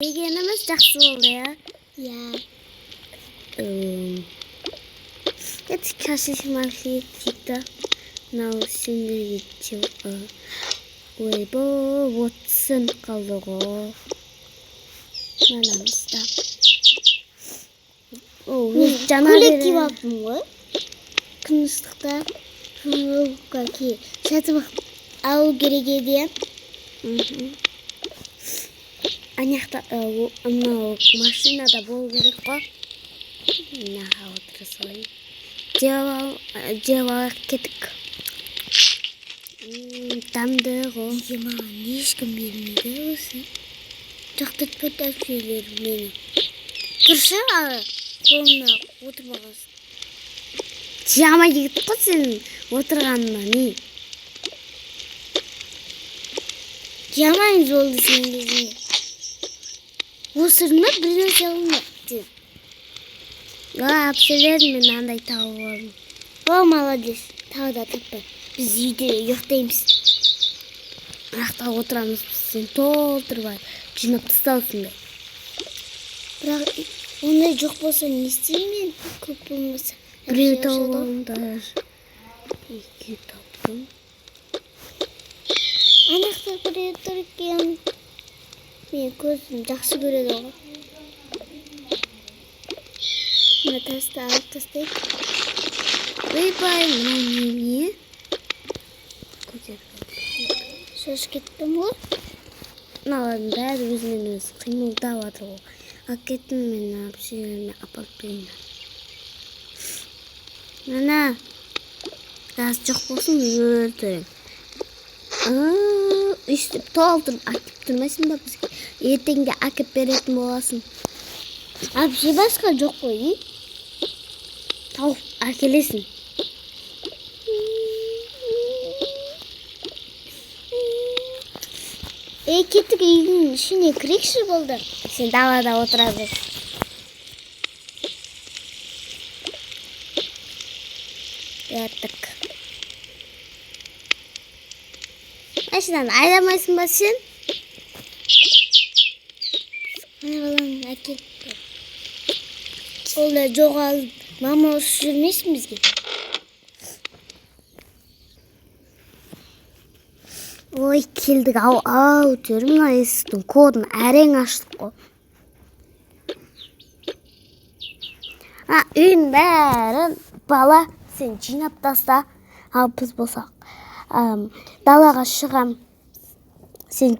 дегеніміз жақсы болды, я? Иә. Это кашишим архитектор. Мынау сендерге ойбой, отсын қалды ғой. Манамыз да. Көйлек киіп алыппын ғой. Күн ыстықта. Футболка ки сатып алу керек еді. Анақта мынау машинада болу керек қой. Мынаға отыра салайын. Жеп алайық кеттік. Тамды ғой. Неге маған ешкім бермейді осы? Жақтыртпайды әпшелер мені. Тұршы ағы қолымна отырмағасын. Жамай кетті қой сенің отырғанына не? Жамайымыз болды сенің кезінде. Осырына бірден салынды. Әпшелер мен андай тауып алдым. О, молодец. Тағы да таппай. Біз үйде ұйықтаймыз. Аяқта отырамыз, сен толтырбай жинап тасталсың бе. Бірақ ондай жоқ болса не істеймін мен? Көп болмаса. Біреу тауып алдым даже. Екі таптым. Анақта біреу тұр екен. Мен көзім жақсы көреді ғой. Мына тасты алып тастайық. Ойбай, мынау не? Шошып кеттім ғой. Мыналардың бәрі өзінен өзі қимылдап жатыр ғой. Алып кеттім мен әпшелеріме апарып берейін. Мына газ жоқ болсын өлтірем. Үстіп толтырып әкеп тұрмайсың ба бізге? Ертеңге әкеп беретін боласың. Әпше басқа жоқ қой. Тауып әкелесің. Кеттік үйдің ішіне кірекші болды. Сен далада отыра бер. Яттық. Машинаны айдамайсың ба сен? Ана баланы әкеліп. Ол да жоғалып, мама осы жүрмейсің бізге. Ой, келдік, ау, төрім мына есіктің кодын әрең аштық қой. Үйін бәрін бала сен жинап таста, ал біз болсақ далаға шығам. Сен